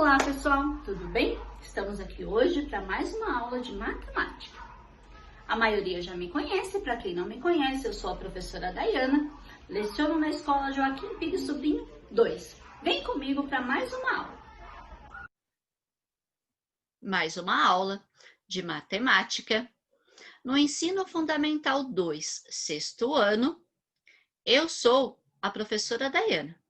Olá pessoal, tudo bem? Estamos aqui hoje para mais uma aula de matemática. A maioria já me conhece, para quem não me conhece, eu sou a professora Dayana, leciono na escola Joaquim Pires Sobrinho 2. Vem comigo para mais uma aula. Mais uma aula de matemática no Ensino Fundamental 2, sexto ano. Eu sou a professora Dayana.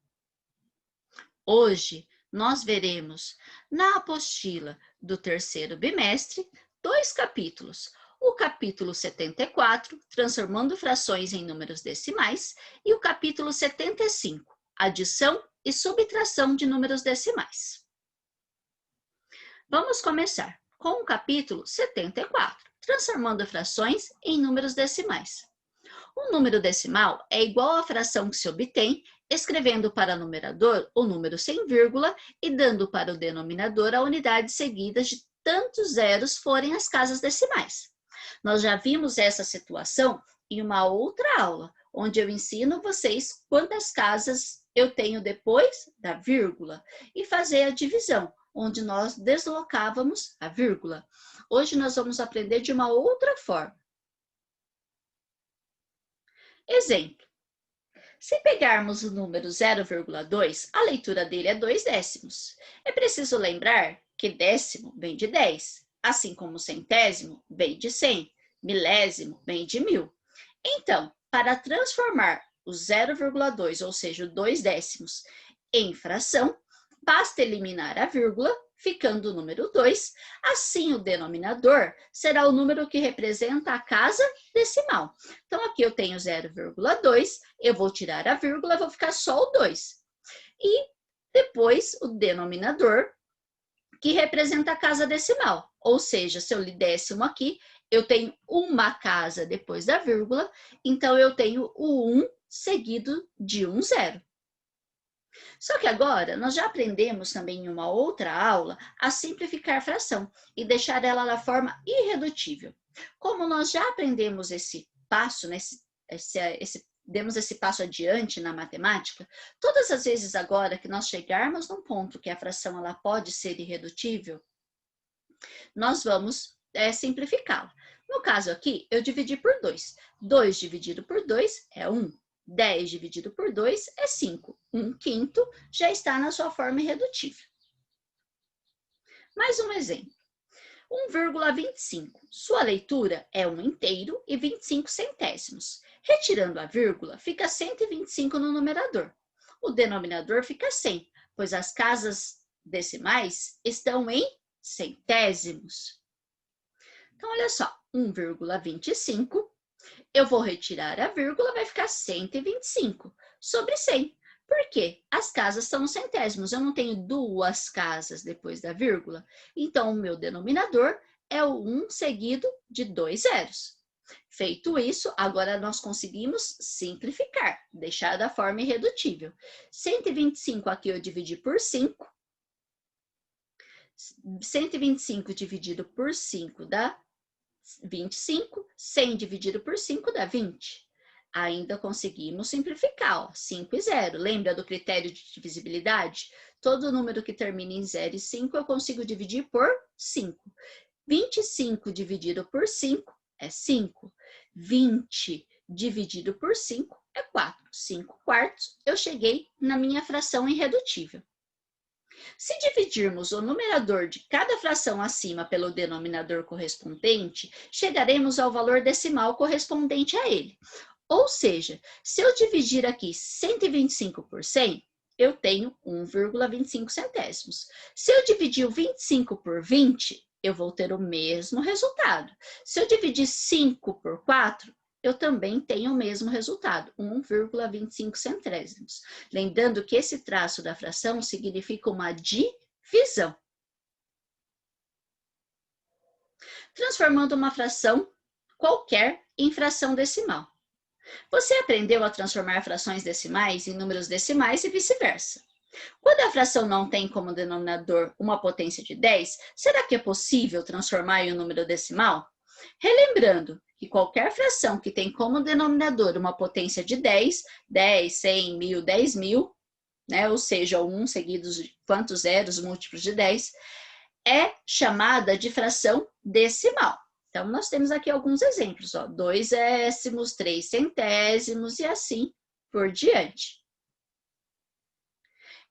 Hoje nós veremos na apostila do terceiro bimestre 2 capítulos. O capítulo 74, transformando frações em números decimais, e o capítulo 75, adição e subtração de números decimais. Vamos começar com o capítulo 74, transformando frações em números decimais. Um número decimal é igual à fração que se obtém escrevendo para o numerador o número sem vírgula e dando para o denominador a unidade seguida de tantos zeros forem as casas decimais. Nós já vimos essa situação em uma outra aula, onde eu ensino vocês quantas casas eu tenho depois da vírgula e fazer a divisão, onde nós deslocávamos a vírgula. Hoje nós vamos aprender de uma outra forma. Exemplo. Se pegarmos o número 0,2, a leitura dele é 2 décimos. É preciso lembrar que décimo vem de 10, assim como centésimo vem de 100, milésimo vem de 1000. Então, para transformar o 0,2, ou seja, o 2 décimos, em fração, basta eliminar a vírgula, ficando o número 2, assim o denominador será o número que representa a casa decimal. Então, aqui eu tenho 0,2, eu vou tirar a vírgula, vou ficar só o 2. E depois o denominador, que representa a casa decimal. Ou seja, se eu li décimo aqui, eu tenho uma casa depois da vírgula, então eu tenho o 1 seguido de um zero. Só que agora nós já aprendemos também em uma outra aula a simplificar fração e deixar ela na forma irredutível. Como nós já aprendemos esse passo, demos esse passo adiante na matemática, todas as vezes agora que nós chegarmos num ponto que a fração ela pode ser irredutível, nós vamos simplificá-la. No caso aqui, eu dividi por 2. 2 dividido por 2 é 1. 10 dividido por 2 é 5. 1/5 já está na sua forma irredutível. Mais um exemplo. 1,25. Sua leitura é 1 inteiro e 25 centésimos. Retirando a vírgula, fica 125 no numerador. O denominador fica 100, pois as casas decimais estão em centésimos. Então, olha só, 1,25. Eu vou retirar a vírgula, vai ficar 125 sobre 100. Por quê? As casas são nos centésimos. Eu não tenho duas casas depois da vírgula. Então, o meu denominador é o 1 seguido de 2 zeros. Feito isso, agora nós conseguimos simplificar, deixar da forma irredutível. 125 aqui eu dividi por 5. 125 dividido por 5 dá 25, 100 dividido por 5 dá 20. Ainda conseguimos simplificar, ó, 5 e 0. Lembra do critério de divisibilidade? Todo número que termina em 0 e 5 eu consigo dividir por 5. 25 dividido por 5 é 5. 20 dividido por 5 é 4. 5 quartos, eu cheguei na minha fração irredutível. Se dividirmos o numerador de cada fração acima pelo denominador correspondente, chegaremos ao valor decimal correspondente a ele. Ou seja, se eu dividir aqui 125 por 100, eu tenho 1,25 centésimos. Se eu dividir o 25 por 20, eu vou ter o mesmo resultado. Se eu dividir 5 por 4, eu também tenho o mesmo resultado, 1,25 centésimos. Lembrando que esse traço da fração significa uma divisão. Transformando uma fração qualquer em fração decimal. Você aprendeu a transformar frações decimais em números decimais e vice-versa. Quando a fração não tem como denominador uma potência de 10, será que é possível transformar em um número decimal? Relembrando que qualquer fração que tem como denominador uma potência de 10, 10, 100, 1000, 10.000, né? Ou seja, o 1 seguidos de quantos zeros múltiplos de 10, é chamada de fração decimal. Então, nós temos aqui alguns exemplos, ó, 2 décimos, 3 centésimos e assim por diante.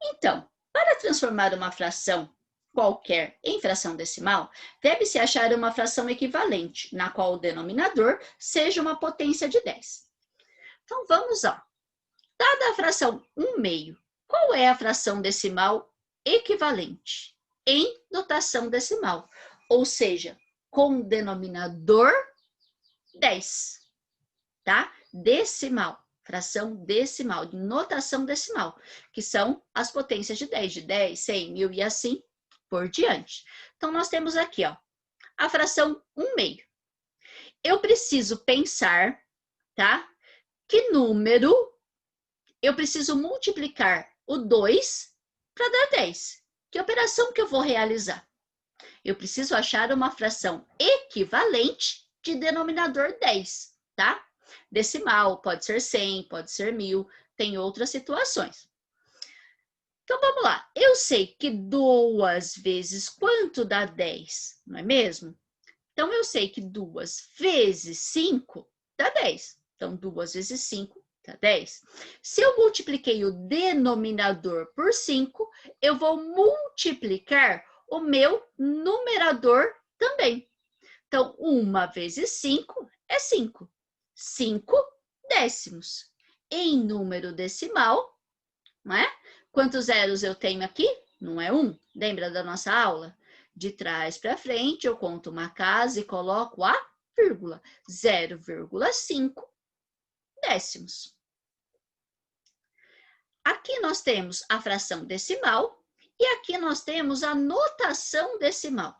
Então, para transformar uma fração qualquer em fração decimal, deve-se achar uma fração equivalente, na qual o denominador seja uma potência de 10. Então, vamos lá. Dada a fração 1/2, qual é a fração decimal equivalente em notação decimal? Ou seja, com denominador 10, tá? Decimal, fração decimal, de notação decimal, que são as potências de 10, 100, 1000 e assim por diante. Então, nós temos aqui, ó, a fração 1/2. Eu preciso pensar, tá? Que número eu preciso multiplicar o 2 para dar 10. Que operação que eu vou realizar? Eu preciso achar uma fração equivalente de denominador 10, tá? Decimal, pode ser 100, pode ser 1000, tem outras situações. Então, vamos lá. Eu sei que 2 vezes quanto dá 10, não é mesmo? Então, eu sei que 2 vezes 5 dá 10. Então, 2 vezes 5 dá 10. Se eu multipliquei o denominador por 5, eu vou multiplicar o meu numerador também. Então, 1 vezes 5 é 5. 5 décimos. Em número decimal, não é? Quantos zeros eu tenho aqui? Não é 1. Lembra da nossa aula? De trás para frente, eu conto uma casa e coloco a vírgula. 0,5 décimos. Aqui nós temos a fração decimal e aqui nós temos a notação decimal.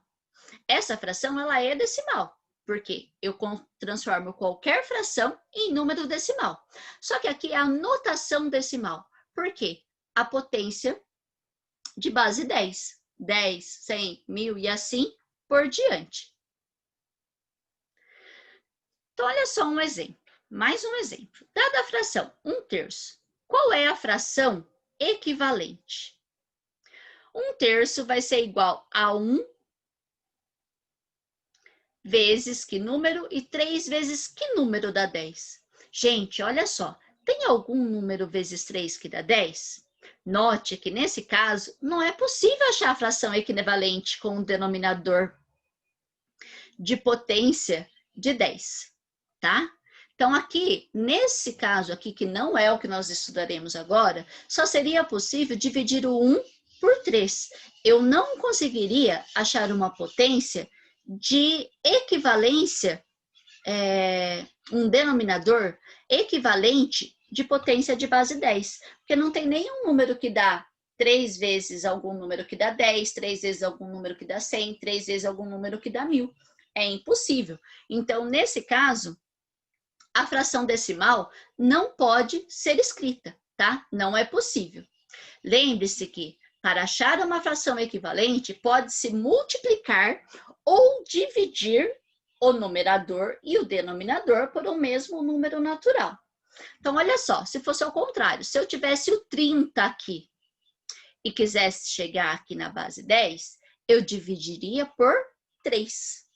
Essa fração, ela é decimal, porque eu transformo qualquer fração em número decimal. Só que aqui é a notação decimal. Por quê? A potência de base 10. 10, 100, 1000 e assim por diante. Então, olha só um exemplo. Mais um exemplo. Dada a fração 1/3, qual é a fração equivalente? 1/3 vai ser igual a 1 vezes que número e 3 vezes que número dá 10? Gente, olha só. Tem algum número vezes 3 que dá 10? Note que, nesse caso, não é possível achar a fração equivalente com um denominador de potência de 10, tá? Então, aqui, nesse caso aqui, que não é o que nós estudaremos agora, só seria possível dividir o 1 por 3. Eu não conseguiria achar uma potência de equivalência, um denominador equivalente de potência de base 10, porque não tem nenhum número que dá 3 vezes algum número que dá 10, 3 vezes algum número que dá 100, 3 vezes algum número que dá 1000. É impossível. Então, nesse caso, a fração decimal não pode ser escrita, tá? Não é possível. Lembre-se que, para achar uma fração equivalente, pode-se multiplicar ou dividir o numerador e o denominador por um mesmo número natural. Então, olha só, se fosse ao contrário, se eu tivesse o 30 aqui e quisesse chegar aqui na base 10, eu dividiria por 3.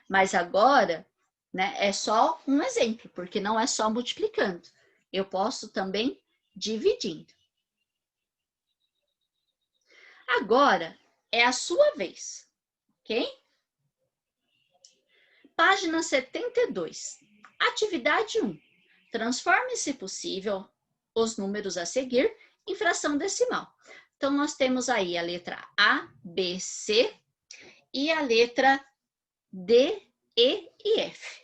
Mas agora, né, é só um exemplo, porque não é só multiplicando. Eu posso também dividindo. Agora é a sua vez, ok? Página 72. Atividade 1. Transforme, se possível, os números a seguir em fração decimal. Então, nós temos aí a letra A, B, C e a letra D, E e F.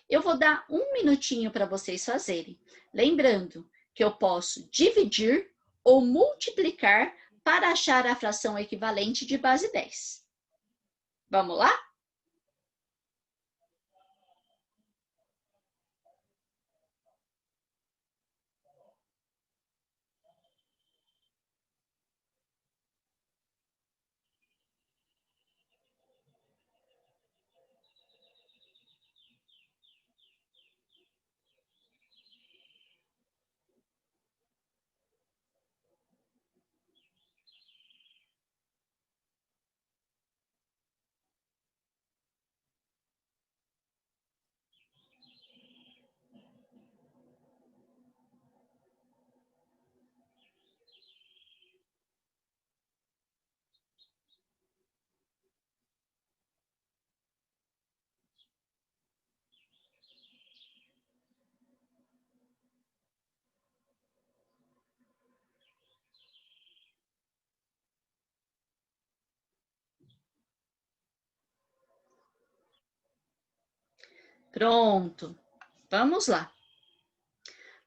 Eu vou dar um minutinho para vocês fazerem. Lembrando que eu posso dividir ou multiplicar para achar a fração equivalente de base 10. Vamos lá? Pronto. Vamos lá.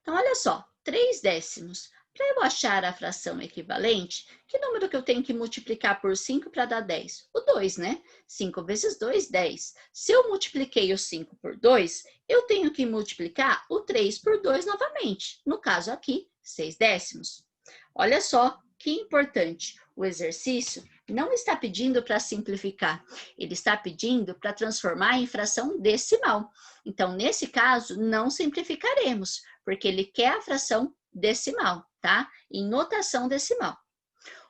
Então, olha só, 3 décimos. Para eu achar a fração equivalente, que número que eu tenho que multiplicar por 5 para dar 10? O 2, né? 5 vezes 2, 10. Se eu multipliquei o 5 por 2, eu tenho que multiplicar o 3 por 2 novamente. No caso aqui, 6 décimos. Olha só que importante. O exercício não está pedindo para simplificar, ele está pedindo para transformar em fração decimal. Então, nesse caso, não simplificaremos, porque ele quer a fração decimal, tá? Em notação decimal.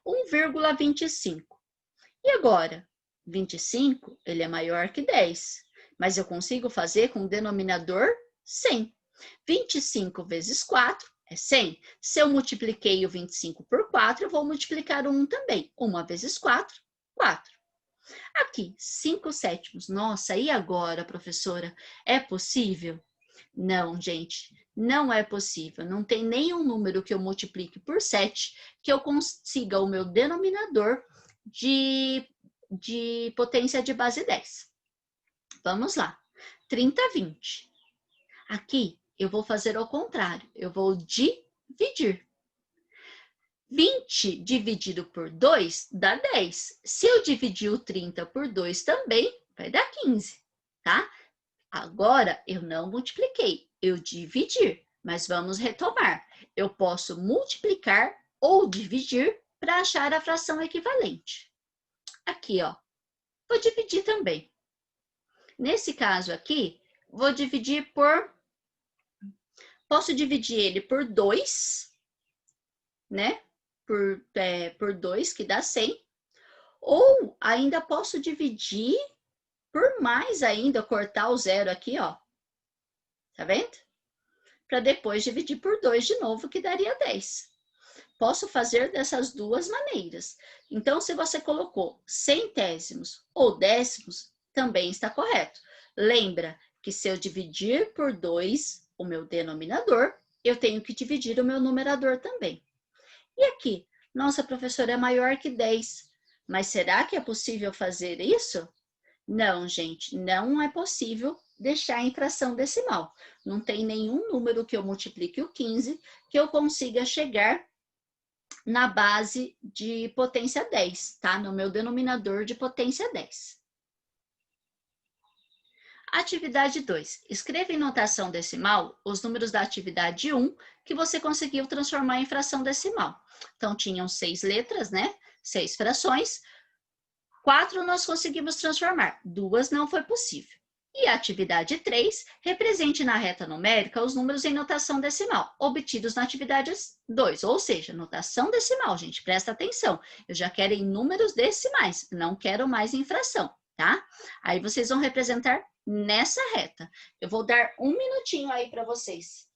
1,25. E agora? 25, ele é maior que 10, mas eu consigo fazer com o denominador 100. 25 vezes 4 é 100. Se eu multipliquei o 25 por 4, eu vou multiplicar o 1 também. 1 vezes 4, 4. Aqui, 5 sétimos. Nossa, e agora, professora? É possível? Não, gente, não é possível. Não tem nenhum número que eu multiplique por 7 que eu consiga o meu denominador de potência de base 10. Vamos lá. 30, 20. Aqui, eu vou fazer ao contrário. Eu vou dividir. 20 dividido por 2 dá 10. Se eu dividir o 30 por 2 também, vai dar 15, tá? Agora, eu não multipliquei, eu dividi, mas vamos retomar. Eu posso multiplicar ou dividir para achar a fração equivalente. Aqui, ó, vou dividir também. Nesse caso aqui, vou dividir por... Posso dividir ele por 2, né? Por 2, que dá 100. Ou ainda posso dividir por mais ainda, cortar o zero aqui, ó. Tá vendo? Para depois dividir por 2 de novo, que daria 10. Posso fazer dessas duas maneiras. Então, se você colocou centésimos ou décimos, também está correto. Lembra que se eu dividir por 2 o meu denominador, eu tenho que dividir o meu numerador também. E aqui? Nossa, professora, é maior que 10. Mas será que é possível fazer isso? Não, gente, não é possível deixar em fração decimal. Não tem nenhum número que eu multiplique o 15 que eu consiga chegar na base de potência 10, tá? No meu denominador de potência 10. Atividade 2. Escreva em notação decimal os números da atividade 1 que você conseguiu transformar em fração decimal. Então, tinham 6 letras, né? 6 frações. 4 nós conseguimos transformar, 2 não foi possível. E a atividade 3, represente na reta numérica os números em notação decimal, obtidos na atividade 2, ou seja, notação decimal, gente, presta atenção. Eu já quero em números decimais, não quero mais em fração, tá? Aí vocês vão representar nessa reta. Eu vou dar um minutinho aí para vocês.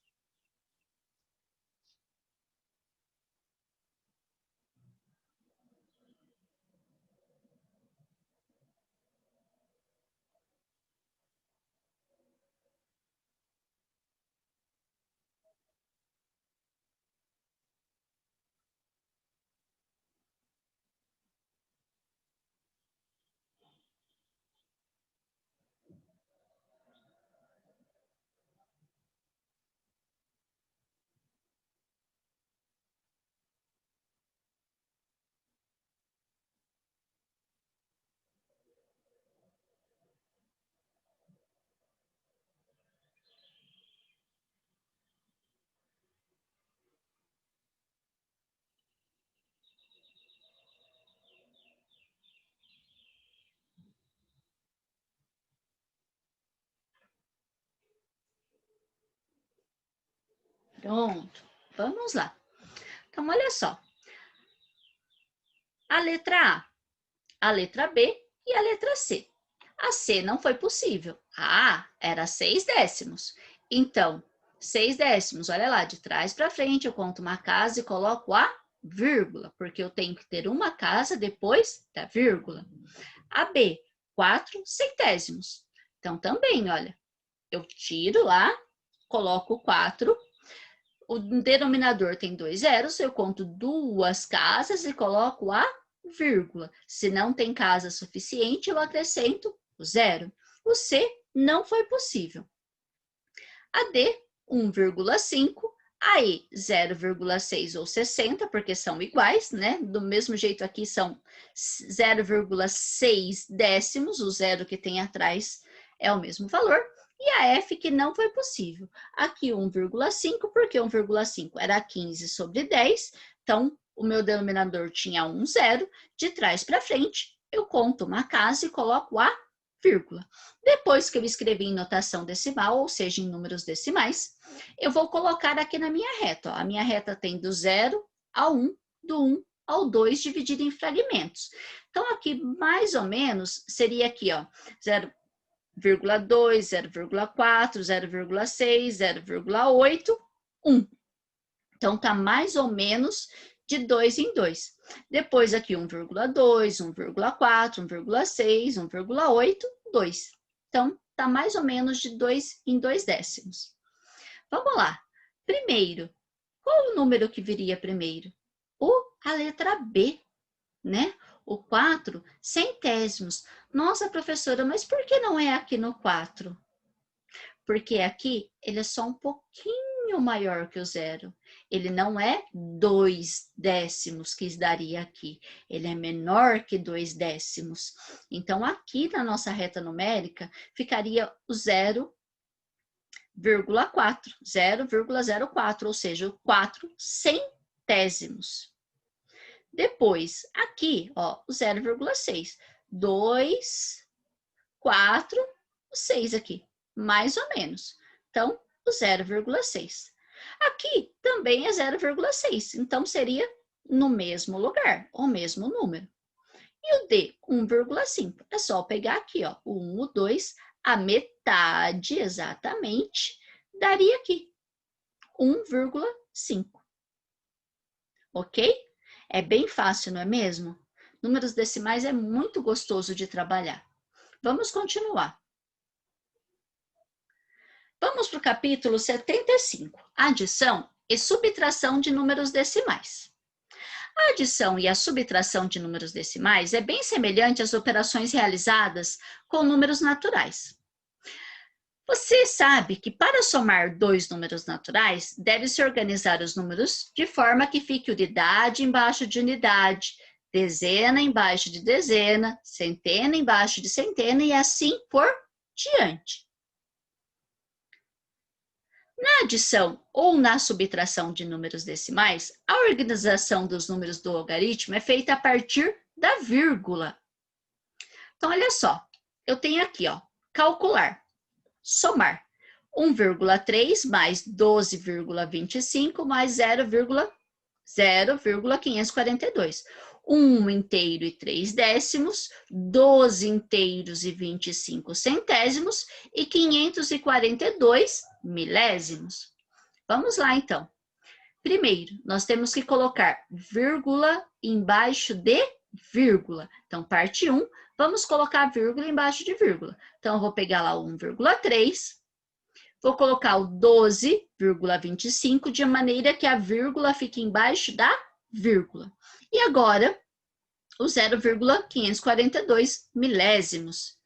Pronto, vamos lá. Então, olha só. A letra A letra B e a letra C. A C não foi possível. A A era 6 décimos. Então, 6 décimos, olha lá, de trás para frente, eu conto uma casa e coloco a vírgula, porque eu tenho que ter uma casa depois da vírgula. A B, 4 centésimos. Então, também, olha, eu tiro lá, coloco 4. O denominador tem 2 zeros, eu conto 2 casas e coloco a vírgula. Se não tem casa suficiente, eu acrescento o zero. O C não foi possível. A D, 1,5. A E, 0,6 ou 60, porque são iguais, né? Do mesmo jeito aqui são 0,6 décimos, o zero que tem atrás é o mesmo valor. E a F, que não foi possível. Aqui 1,5, porque 1,5 era 15 sobre 10, então o meu denominador tinha um zero. De trás para frente, eu conto uma casa e coloco a vírgula. Depois que eu escrevi em notação decimal, ou seja, em números decimais, eu vou colocar aqui na minha reta. Ó. A minha reta tem do 0 ao 1, do 1 ao 2, dividido em fragmentos. Então, aqui, mais ou menos, seria aqui, ó, 0,2, 0,4, 0,6, 0,8, 1. Então, tá mais ou menos de 2 em 2. Depois aqui 1,2, 1,4, 1,6, 1,8, 2. Então, tá mais ou menos de 2 em 2 décimos. Vamos lá. Primeiro, qual o número que viria primeiro? A letra B, né? O 4 centésimos. Nossa, professora, mas por que não é aqui no 4? Porque aqui ele é só um pouquinho maior que o zero. Ele não é 2 décimos que daria aqui. Ele é menor que 2 décimos. Então, aqui na nossa reta numérica, ficaria o 0,4, 0,04, ou seja, 4 centésimos. Depois, aqui, ó, o 0,6. 2, 4, 6 aqui, mais ou menos. Então, o 0,6. Aqui também é 0,6, então seria no mesmo lugar, o mesmo número. E o D, 1,5. É só pegar aqui, ó, o 1, o 2, a metade exatamente, daria aqui 1,5. Ok? É bem fácil, não é mesmo? Números decimais é muito gostoso de trabalhar. Vamos continuar. Vamos para o capítulo 75, adição e subtração de números decimais. A adição e a subtração de números decimais é bem semelhante às operações realizadas com números naturais. Você sabe que para somar dois números naturais, deve-se organizar os números de forma que fique unidade embaixo de unidade, dezena embaixo de dezena, centena embaixo de centena e assim por diante. Na adição ou na subtração de números decimais, a organização dos números do logaritmo é feita a partir da vírgula. Então, olha só, eu tenho aqui, ó, calcular, somar 1,3 mais 12,25 mais 0,542. 1 inteiro e 3 décimos, 12 inteiros e 25 centésimos e 542 milésimos. Vamos lá, então. Primeiro, nós temos que colocar vírgula embaixo de vírgula. Então, parte 1, vamos colocar vírgula embaixo de vírgula. Então, eu vou pegar lá o 1,3, vou colocar o 12,25 de maneira que a vírgula fique embaixo da vírgula. E agora, o 0,542 milésimos.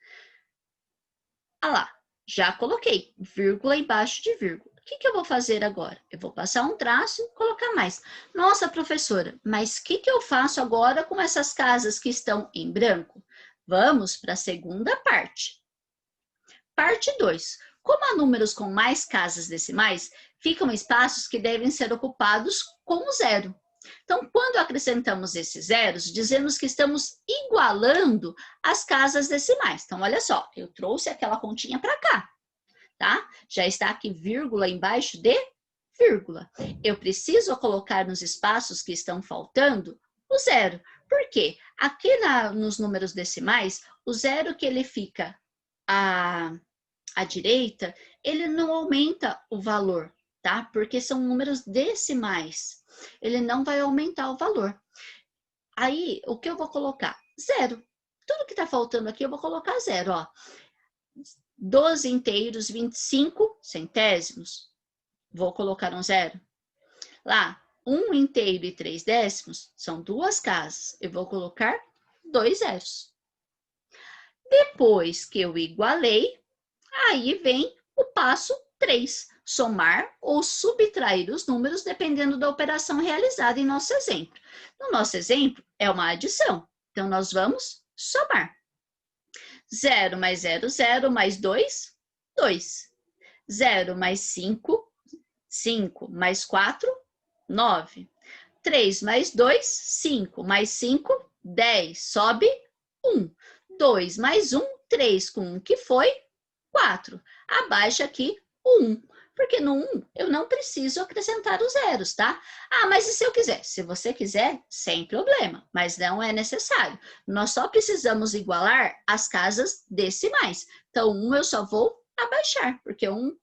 Ah lá, já coloquei vírgula embaixo de vírgula. O que eu vou fazer agora? Eu vou passar um traço e colocar mais. Nossa, professora, mas o que eu faço agora com essas casas que estão em branco? Vamos para a segunda parte. Parte 2. Como há números com mais casas decimais, ficam espaços que devem ser ocupados com o zero. Então, quando acrescentamos esses zeros, dizemos que estamos igualando as casas decimais. Então, olha só, eu trouxe aquela continha para cá, tá? Já está aqui vírgula embaixo de vírgula. Eu preciso colocar nos espaços que estão faltando o zero. Por quê? Aqui nos números decimais, o zero que ele fica à direita, ele não aumenta o valor, tá? Porque são números decimais. Ele não vai aumentar o valor. Aí, o que eu vou colocar? Zero. Tudo que tá faltando aqui, eu vou colocar zero, ó. 12 inteiros, 25 centésimos. Vou colocar um zero. Lá, 1 inteiro e 3 décimos, são duas casas. Eu vou colocar 2 zeros. Depois que eu igualei, Aí vem o passo 3, somar ou subtrair os números dependendo da operação realizada em nosso exemplo. No nosso exemplo, é uma adição. Então, nós vamos somar. 0 mais 0, 0 mais 2, 2. 0 mais 5, 5 mais 4, 9. 3 mais 2, 5 mais 5, 10. Sobe 1. 2 mais 1, 3 com 1 que foi 4. Abaixa aqui o 1, porque no 1 eu não preciso acrescentar os zeros, tá? Ah, mas e se eu quiser? Se você quiser, sem problema, mas não é necessário. Nós só precisamos igualar as casas decimais. Então, 1 eu só vou abaixar, porque 1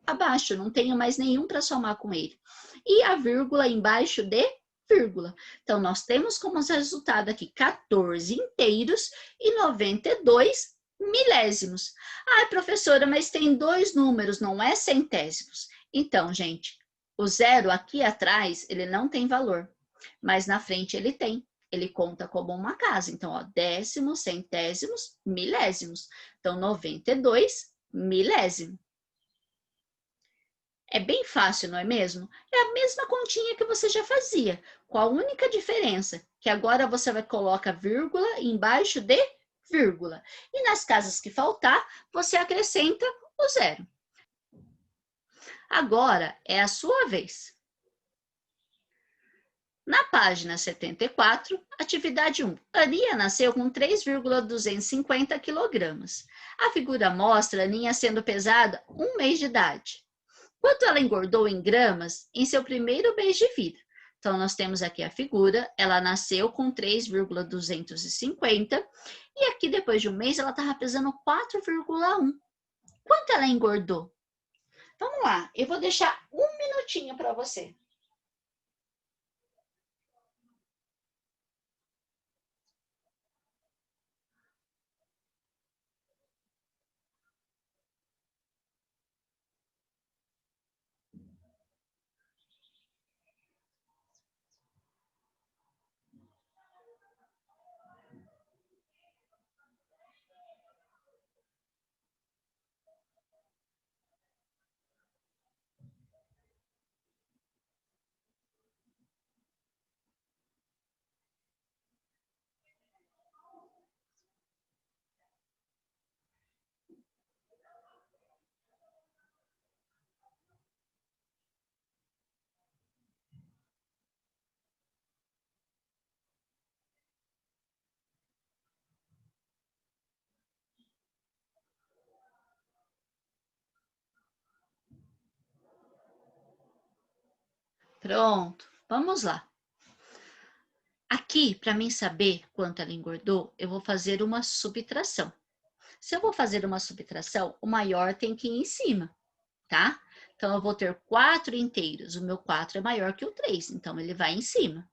abaixo, não tenho mais nenhum para somar com ele. E a vírgula embaixo de vírgula. Então, nós temos como resultado aqui 14 inteiros e 92 milésimos. Ah, professora, mas tem 2 números, não é centésimos. Então, gente, o 0 aqui atrás, ele não tem valor, mas na frente ele tem. Ele conta como uma casa. Então, ó, décimos, centésimos, milésimos. Então, 92 milésimo. É bem fácil, não é mesmo? É a mesma continha que você já fazia, com a única diferença que agora você vai colocar vírgula embaixo de vírgula. E nas casas que faltar, você acrescenta o 0. Agora é a sua vez. Na página 74, atividade 1. Aninha nasceu com 3,250 quilogramas. A figura mostra a Aninha sendo pesada 1 mês de idade. Quanto ela engordou em gramas em seu primeiro mês de vida? Então, nós temos aqui a figura, ela nasceu com 3,250 e aqui, depois de um mês, ela estava pesando 4,1. Quanto ela engordou? Vamos lá, eu vou deixar um minutinho para você. Pronto, vamos lá. Aqui, para mim saber quanto ela engordou, eu vou fazer uma subtração. Se eu vou fazer uma subtração, o maior tem que ir em cima, tá? Então, eu vou ter 4 inteiros. O meu 4 é maior que o 3, então ele vai em cima.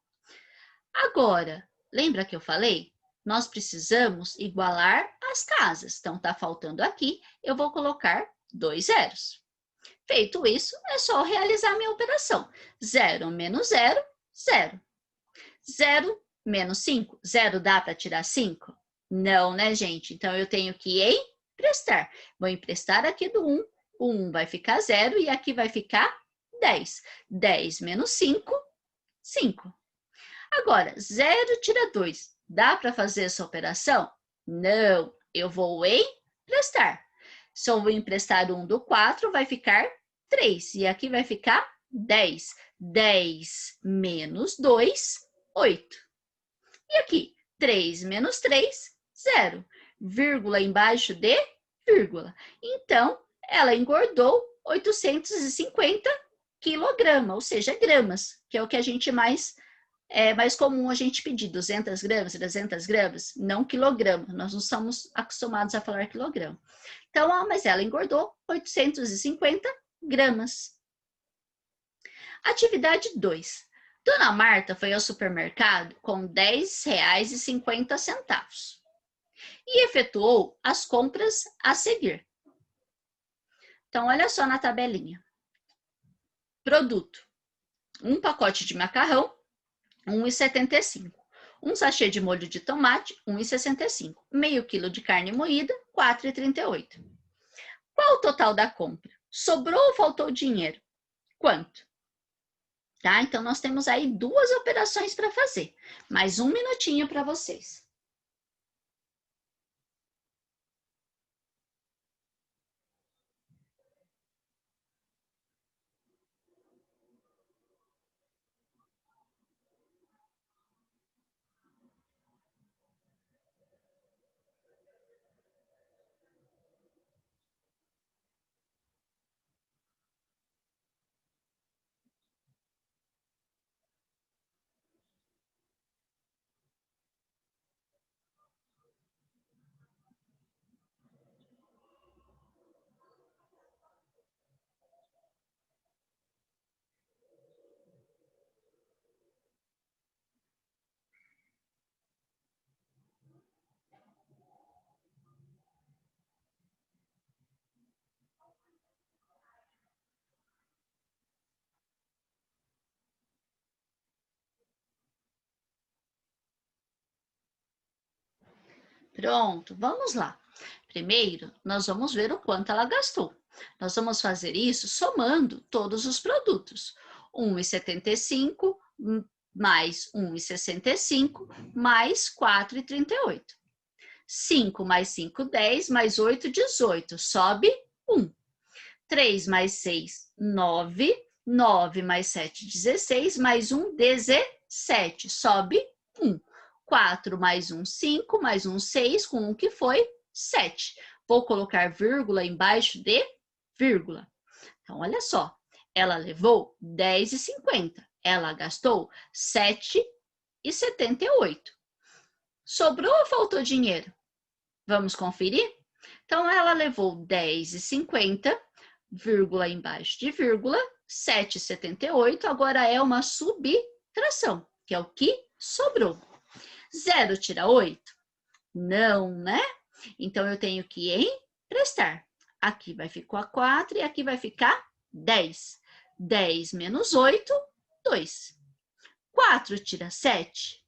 Agora, lembra que eu falei? Nós precisamos igualar as casas. Então, tá faltando aqui, eu vou colocar 2 zeros. Feito isso, é só realizar a minha operação. 0 menos 0, 0. 0 menos 5, 0 dá para tirar 5? Não, né, gente? Então, eu tenho que emprestar. Vou emprestar aqui do 1. O 1 vai ficar 0 e aqui vai ficar 10. 10 menos 5, 5. Agora, 0 tira 2. Dá para fazer essa operação? Não. Eu vou emprestar. Se eu vou emprestar 1 do 4, vai ficar 3. E aqui vai ficar 10. 10 menos 2, 8. E aqui, 3 menos 3, 0. Vírgula embaixo de vírgula. Então, ela engordou 850 quilogramas, ou seja, gramas, que é o que a gente é mais comum a gente pedir, 200 gramas, 300 gramas, não quilograma. Nós não somos acostumados a falar quilograma. Então, mas ela engordou 850 gramas. Atividade 2. Dona Marta foi ao supermercado com R$10,50 e efetuou as compras a seguir. Então, olha só na tabelinha. Produto: um pacote de macarrão, R$1,75. Um sachê de molho de tomate, R$1,65. Meio quilo de carne moída, R$4,38. Qual o total da compra? Sobrou ou faltou dinheiro? Quanto? Tá? Então, nós temos aí duas operações para fazer. Mais um minutinho para vocês. Pronto, vamos lá. Primeiro, nós vamos ver o quanto ela gastou. Nós vamos fazer isso somando todos os produtos. 1,75 mais 1,65 mais 4,38. 5 mais 5, 10, mais 8, 18. Sobe 1. 3 mais 6, 9. 9 mais 7, 16. Mais 1, 17. Sobe 1. 4 mais 1, 5, mais 1, 6, com 1 que foi 7. Vou colocar vírgula embaixo de vírgula. Então, olha só, ela levou 10,50. Ela gastou 7,78. Sobrou ou faltou dinheiro? Vamos conferir? Então, ela levou 10,50, vírgula embaixo de vírgula, 7,78. Agora é uma subtração, que é o que sobrou. 0 tira 8? Não, né? Então, eu tenho que emprestar. Aqui vai ficar 4 e aqui vai ficar 10. 10 menos 8, 2. 4 tira 7?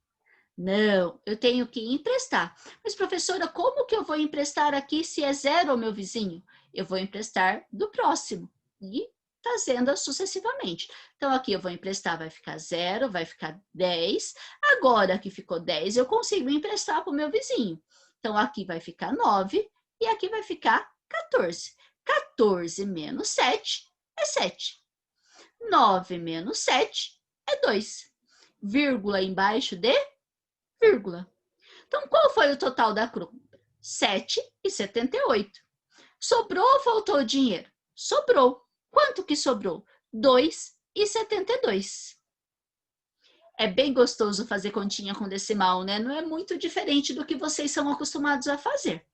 Não, eu tenho que emprestar. Mas, professora, como que eu vou emprestar aqui se é 0 ao meu vizinho? Eu vou emprestar do próximo. E fazendo sucessivamente. Então, aqui eu vou emprestar, vai ficar 0, vai ficar 10. Agora que ficou 10, eu consigo emprestar para o meu vizinho. Então, aqui vai ficar 9 e aqui vai ficar 14. 14 menos 7 é 7. 9 menos 7 é 2. Vírgula embaixo de vírgula. Então, qual foi o total da compra? 7,78. Sobrou ou faltou dinheiro? Sobrou. Quanto que sobrou? 2,72. É bem gostoso fazer continha com decimal, né? Não é muito diferente do que vocês são acostumados a fazer.